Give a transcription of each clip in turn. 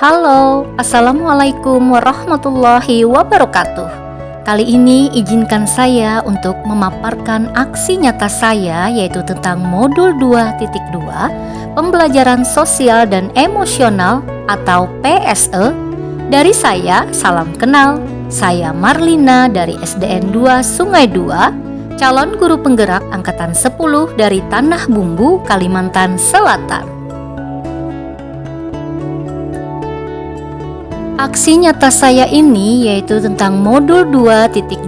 Halo, Assalamualaikum warahmatullahi wabarakatuh. Kali ini izinkan saya untuk memaparkan aksi nyata saya yaitu tentang modul 2.2 Pembelajaran Sosial dan Emosional atau PSE. Dari saya, salam kenal. Saya Marlina dari SDN 2 Sungai 2, calon guru penggerak angkatan 10 dari Tanah Bumbu, Kalimantan Selatan. Aksi nyata saya ini yaitu tentang modul 2.2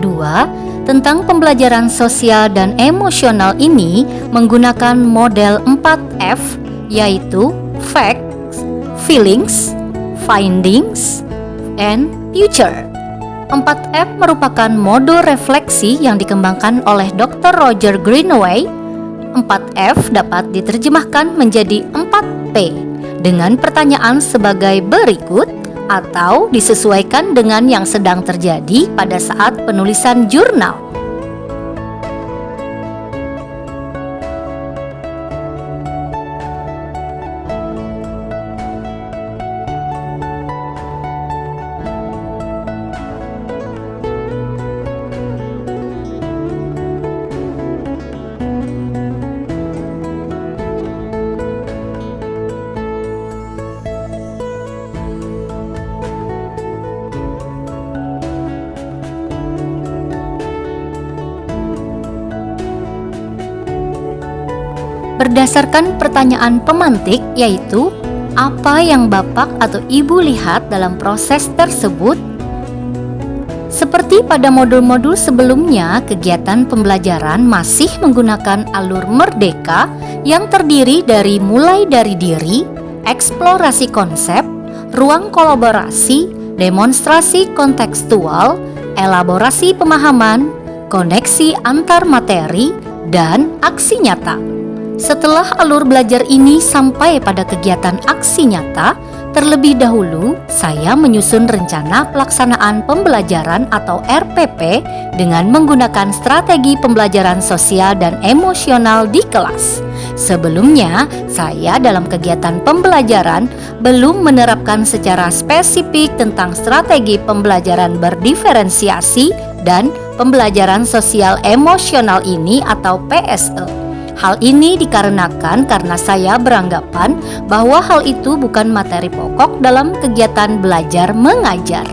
tentang pembelajaran sosial dan emosional ini menggunakan model 4F, yaitu Facts, Feelings, Findings, and Future. 4F merupakan modul refleksi yang dikembangkan oleh Dr. Roger Greenaway. 4F dapat diterjemahkan menjadi 4P dengan pertanyaan sebagai berikut, atau disesuaikan dengan yang sedang terjadi pada saat penulisan jurnal. Berdasarkan pertanyaan pemantik, yaitu apa yang Bapak atau Ibu lihat dalam proses tersebut? Seperti pada modul-modul sebelumnya, kegiatan pembelajaran masih menggunakan alur merdeka yang terdiri dari mulai dari diri, eksplorasi konsep, ruang kolaborasi, demonstrasi kontekstual, elaborasi pemahaman, koneksi antar materi, dan aksi nyata. Setelah alur belajar ini sampai pada kegiatan aksi nyata, terlebih dahulu saya menyusun rencana pelaksanaan pembelajaran atau RPP dengan menggunakan strategi pembelajaran sosial dan emosional di kelas. Sebelumnya, saya dalam kegiatan pembelajaran belum menerapkan secara spesifik tentang strategi pembelajaran berdiferensiasi dan pembelajaran sosial emosional ini atau PSE. Hal ini dikarenakan karena saya beranggapan bahwa hal itu bukan materi pokok dalam kegiatan belajar mengajar.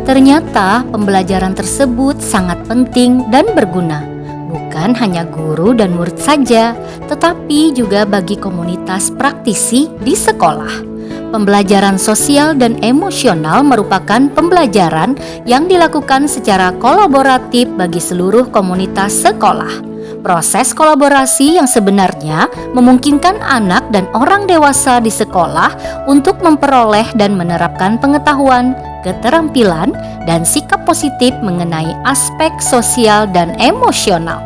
Ternyata pembelajaran tersebut sangat penting dan berguna, bukan hanya guru dan murid saja, tetapi juga bagi komunitas praktisi di sekolah. Pembelajaran sosial dan emosional merupakan pembelajaran yang dilakukan secara kolaboratif bagi seluruh komunitas sekolah. Proses kolaborasi yang sebenarnya memungkinkan anak dan orang dewasa di sekolah untuk memperoleh dan menerapkan pengetahuan, keterampilan, dan sikap positif mengenai aspek sosial dan emosional.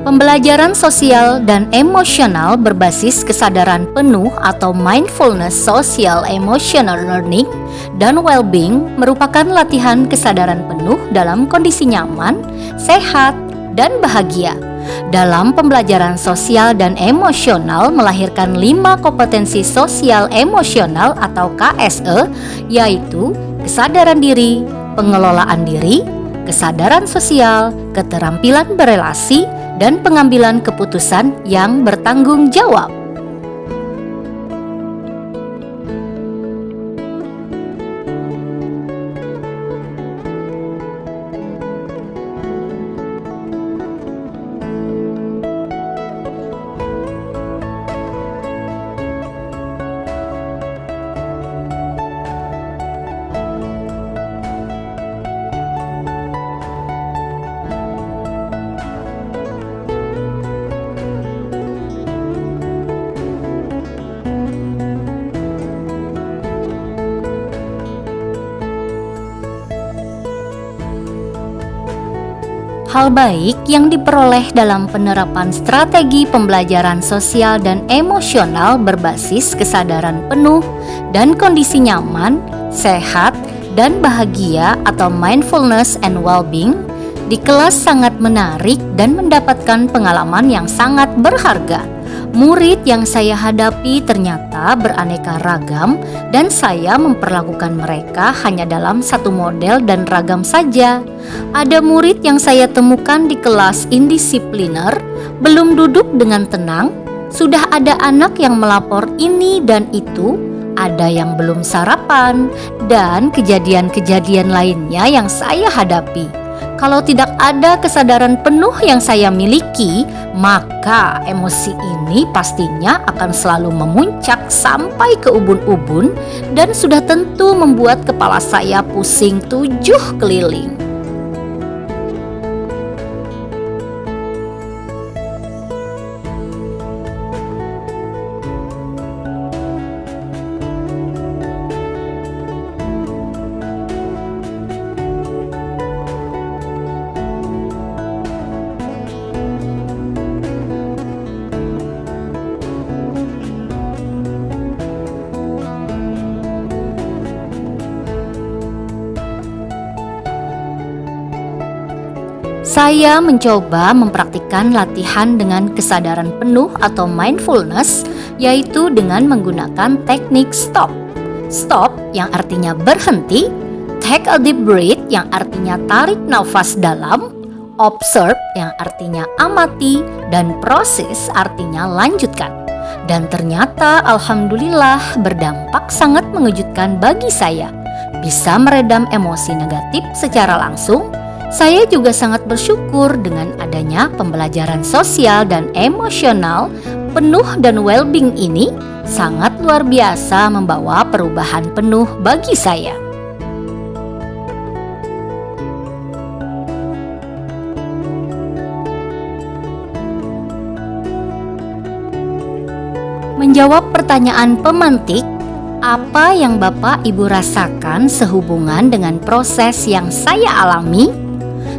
Pembelajaran sosial dan emosional berbasis kesadaran penuh atau mindfulness social emotional learning dan well-being merupakan latihan kesadaran penuh dalam kondisi nyaman, sehat, dan bahagia. Dalam pembelajaran sosial dan emosional melahirkan 5 kompetensi sosial emosional atau KSE, yaitu kesadaran diri, pengelolaan diri, kesadaran sosial, keterampilan berelasi, dan pengambilan keputusan yang bertanggung jawab. Hal baik yang diperoleh dalam penerapan strategi pembelajaran sosial dan emosional berbasis kesadaran penuh dan kondisi nyaman, sehat, dan bahagia atau mindfulness and well-being di kelas sangat menarik dan mendapatkan pengalaman yang sangat berharga. Murid yang saya hadapi ternyata beraneka ragam dan saya memperlakukan mereka hanya dalam satu model dan ragam saja. Ada murid yang saya temukan di kelas indisipliner, belum duduk dengan tenang, sudah ada anak yang melapor ini dan itu, ada yang belum sarapan, dan kejadian-kejadian lainnya yang saya hadapi. Kalau tidak ada kesadaran penuh yang saya miliki, maka emosi ini pastinya akan selalu memuncak sampai ke ubun-ubun dan sudah tentu membuat kepala saya pusing 7 keliling. Saya mencoba mempraktikkan latihan dengan kesadaran penuh atau mindfulness, yaitu dengan menggunakan teknik stop. Stop yang artinya berhenti, take a deep breath yang artinya tarik nafas dalam, observe yang artinya amati, dan proses artinya lanjutkan. Dan ternyata alhamdulillah berdampak sangat mengejutkan bagi saya. Bisa meredam emosi negatif secara langsung. Saya juga sangat bersyukur dengan adanya pembelajaran sosial dan emosional penuh dan well-being ini sangat luar biasa membawa perubahan penuh bagi saya. Menjawab pertanyaan pemantik, apa yang Bapak Ibu rasakan sehubungan dengan proses yang saya alami?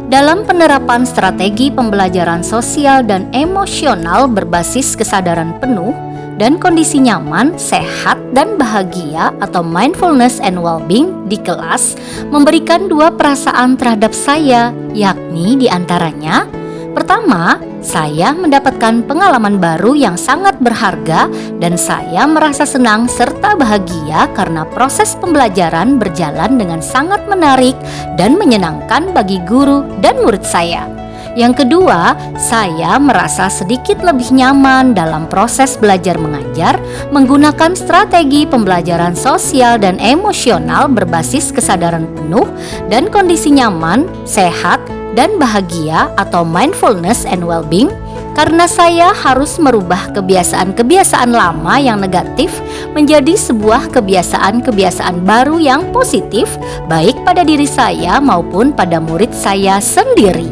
Dalam penerapan strategi pembelajaran sosial dan emosional berbasis kesadaran penuh dan kondisi nyaman, sehat, dan bahagia atau mindfulness and well-being di kelas memberikan 2 perasaan terhadap saya, yakni diantaranya, pertama, saya mendapatkan pengalaman baru yang sangat berharga dan saya merasa senang serta bahagia karena proses pembelajaran berjalan dengan sangat menarik dan menyenangkan bagi guru dan murid saya. Yang kedua, saya merasa sedikit lebih nyaman dalam proses belajar mengajar menggunakan strategi pembelajaran sosial dan emosional berbasis kesadaran penuh dan kondisi nyaman, sehat, dan bahagia atau mindfulness and well-being karena saya harus merubah kebiasaan-kebiasaan lama yang negatif menjadi sebuah kebiasaan-kebiasaan baru yang positif baik pada diri saya maupun pada murid saya sendiri.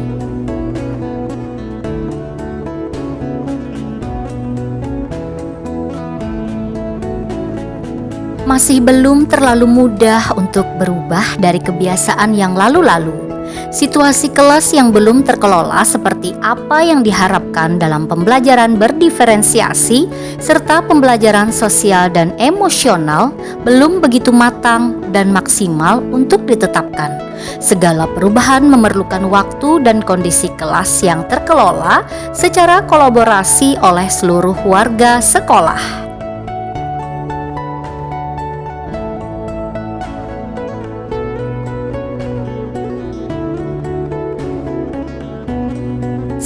Masih belum terlalu mudah untuk berubah dari kebiasaan yang lalu-lalu. Situasi kelas yang belum terkelola seperti apa yang diharapkan dalam pembelajaran berdiferensiasi serta pembelajaran sosial dan emosional belum begitu matang dan maksimal untuk ditetapkan. Segala perubahan memerlukan waktu dan kondisi kelas yang terkelola secara kolaborasi oleh seluruh warga sekolah.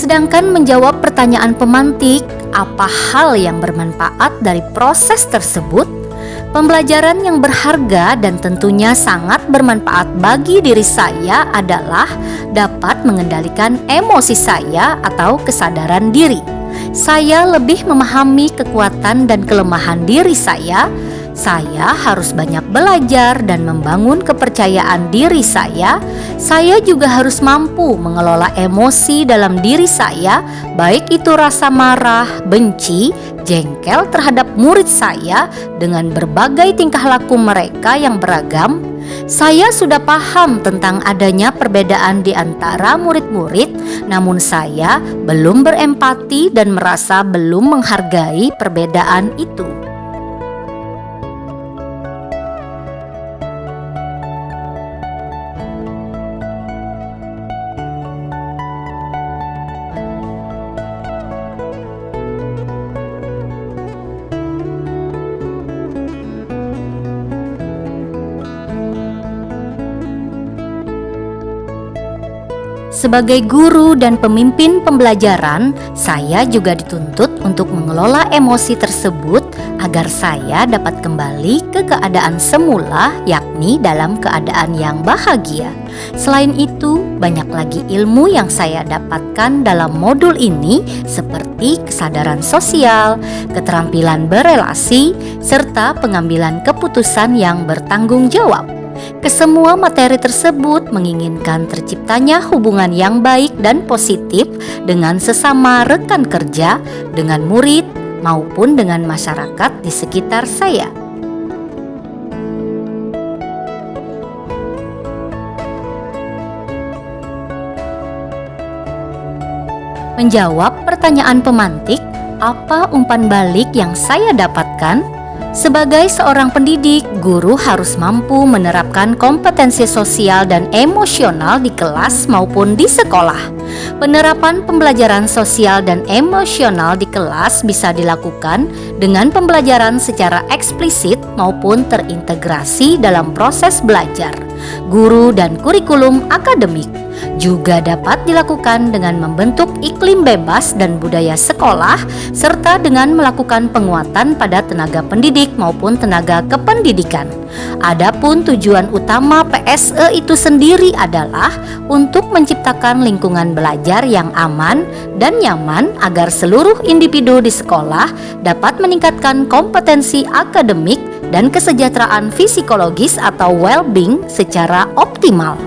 Sedangkan menjawab pertanyaan pemantik, apa hal yang bermanfaat dari proses tersebut? Pembelajaran yang berharga dan tentunya sangat bermanfaat bagi diri saya adalah dapat mengendalikan emosi saya atau kesadaran diri. Saya lebih memahami kekuatan dan kelemahan diri saya. Saya harus banyak belajar dan membangun kepercayaan diri saya. Saya juga harus mampu mengelola emosi dalam diri saya, baik itu rasa marah, benci, jengkel terhadap murid saya dengan berbagai tingkah laku mereka yang beragam. Saya sudah paham tentang adanya perbedaan di antara murid-murid, namun saya belum berempati dan merasa belum menghargai perbedaan itu. Sebagai guru dan pemimpin pembelajaran, saya juga dituntut untuk mengelola emosi tersebut agar saya dapat kembali ke keadaan semula, yakni dalam keadaan yang bahagia. Selain itu, banyak lagi ilmu yang saya dapatkan dalam modul ini seperti kesadaran sosial, keterampilan berelasi, serta pengambilan keputusan yang bertanggung jawab. Kesemua materi tersebut menginginkan terciptanya hubungan yang baik dan positif dengan sesama rekan kerja, dengan murid, maupun dengan masyarakat di sekitar saya. Menjawab pertanyaan pemantik, apa umpan balik yang saya dapatkan? Sebagai seorang pendidik, guru harus mampu menerapkan kompetensi sosial dan emosional di kelas maupun di sekolah. Penerapan pembelajaran sosial dan emosional di kelas bisa dilakukan dengan pembelajaran secara eksplisit maupun terintegrasi dalam proses belajar, guru dan kurikulum akademik. Juga dapat dilakukan dengan membentuk iklim bebas dan budaya sekolah, serta dengan melakukan penguatan pada tenaga pendidik maupun tenaga kependidikan. Adapun tujuan utama PSE itu sendiri adalah untuk menciptakan lingkungan belajar yang aman dan nyaman agar seluruh individu di sekolah dapat meningkatkan kompetensi akademik dan kesejahteraan psikologis atau well-being secara optimal.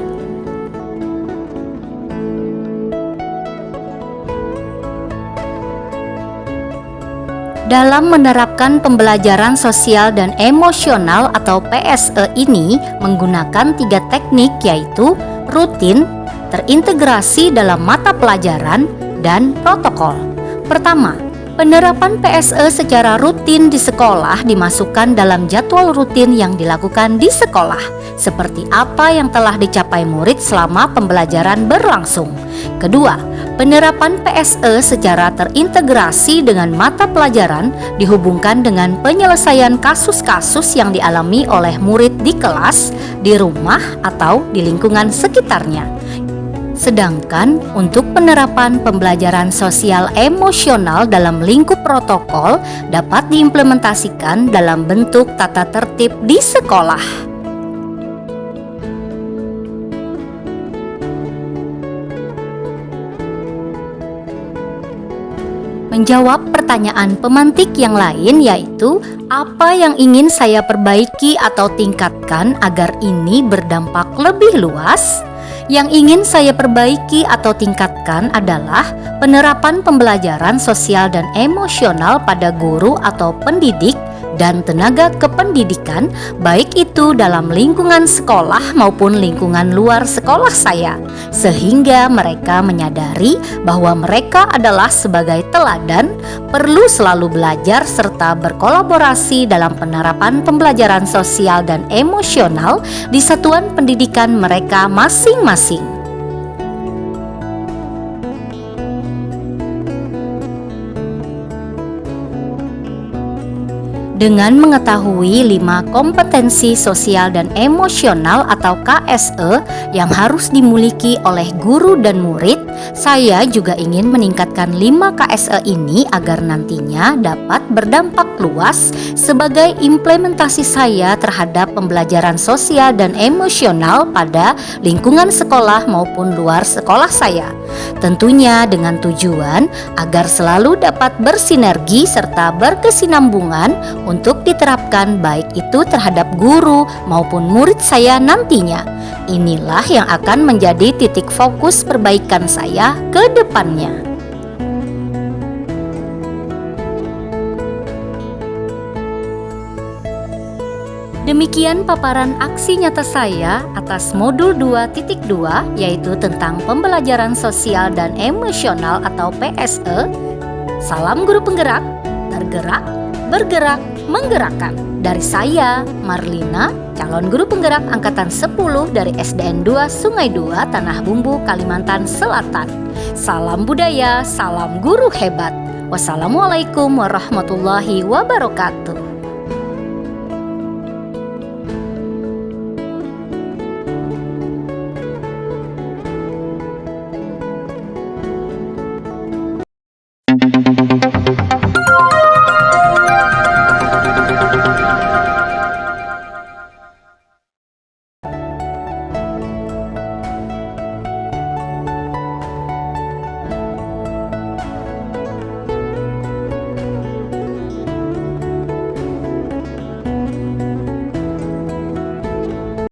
Dalam menerapkan pembelajaran sosial dan emosional atau PSE ini menggunakan 3 teknik, yaitu rutin, terintegrasi dalam mata pelajaran, dan protokol. Pertama, penerapan PSE secara rutin di sekolah dimasukkan dalam jadwal rutin yang dilakukan di sekolah, seperti apa yang telah dicapai murid selama pembelajaran berlangsung. Kedua, penerapan PSE secara terintegrasi dengan mata pelajaran dihubungkan dengan penyelesaian kasus-kasus yang dialami oleh murid di kelas, di rumah, atau di lingkungan sekitarnya. Sedangkan untuk penerapan pembelajaran sosial emosional dalam lingkup protokol dapat diimplementasikan dalam bentuk tata tertib di sekolah. Menjawab pertanyaan pemantik yang lain, yaitu apa yang ingin saya perbaiki atau tingkatkan agar ini berdampak lebih luas? Yang ingin saya perbaiki atau tingkatkan adalah penerapan pembelajaran sosial dan emosional pada guru atau pendidik dan tenaga kependidikan, baik itu dalam lingkungan sekolah maupun lingkungan luar sekolah saya, sehingga mereka menyadari bahwa mereka adalah sebagai teladan, perlu selalu belajar serta berkolaborasi dalam penerapan pembelajaran sosial dan emosional di satuan pendidikan mereka masing-masing. Dengan mengetahui 5 kompetensi sosial dan emosional atau KSE yang harus dimiliki oleh guru dan murid, saya juga ingin meningkatkan 5 KSE ini agar nantinya dapat berdampak luas sebagai implementasi saya terhadap pembelajaran sosial dan emosional pada lingkungan sekolah maupun luar sekolah saya. Tentunya dengan tujuan agar selalu dapat bersinergi serta berkesinambungan untuk diterapkan baik itu terhadap guru maupun murid saya nantinya. Inilah yang akan menjadi titik fokus perbaikan saya ke depannya. Demikian paparan aksi nyata saya atas modul 2.2 yaitu tentang pembelajaran sosial dan emosional atau PSE. Salam guru penggerak, tergerak, bergerak, menggerakkan. Dari saya, Marlina, calon guru penggerak angkatan 10 dari SDN 2 Sungai 2 Tanah Bumbu, Kalimantan Selatan. Salam budaya, salam guru hebat. Wassalamualaikum warahmatullahi wabarakatuh.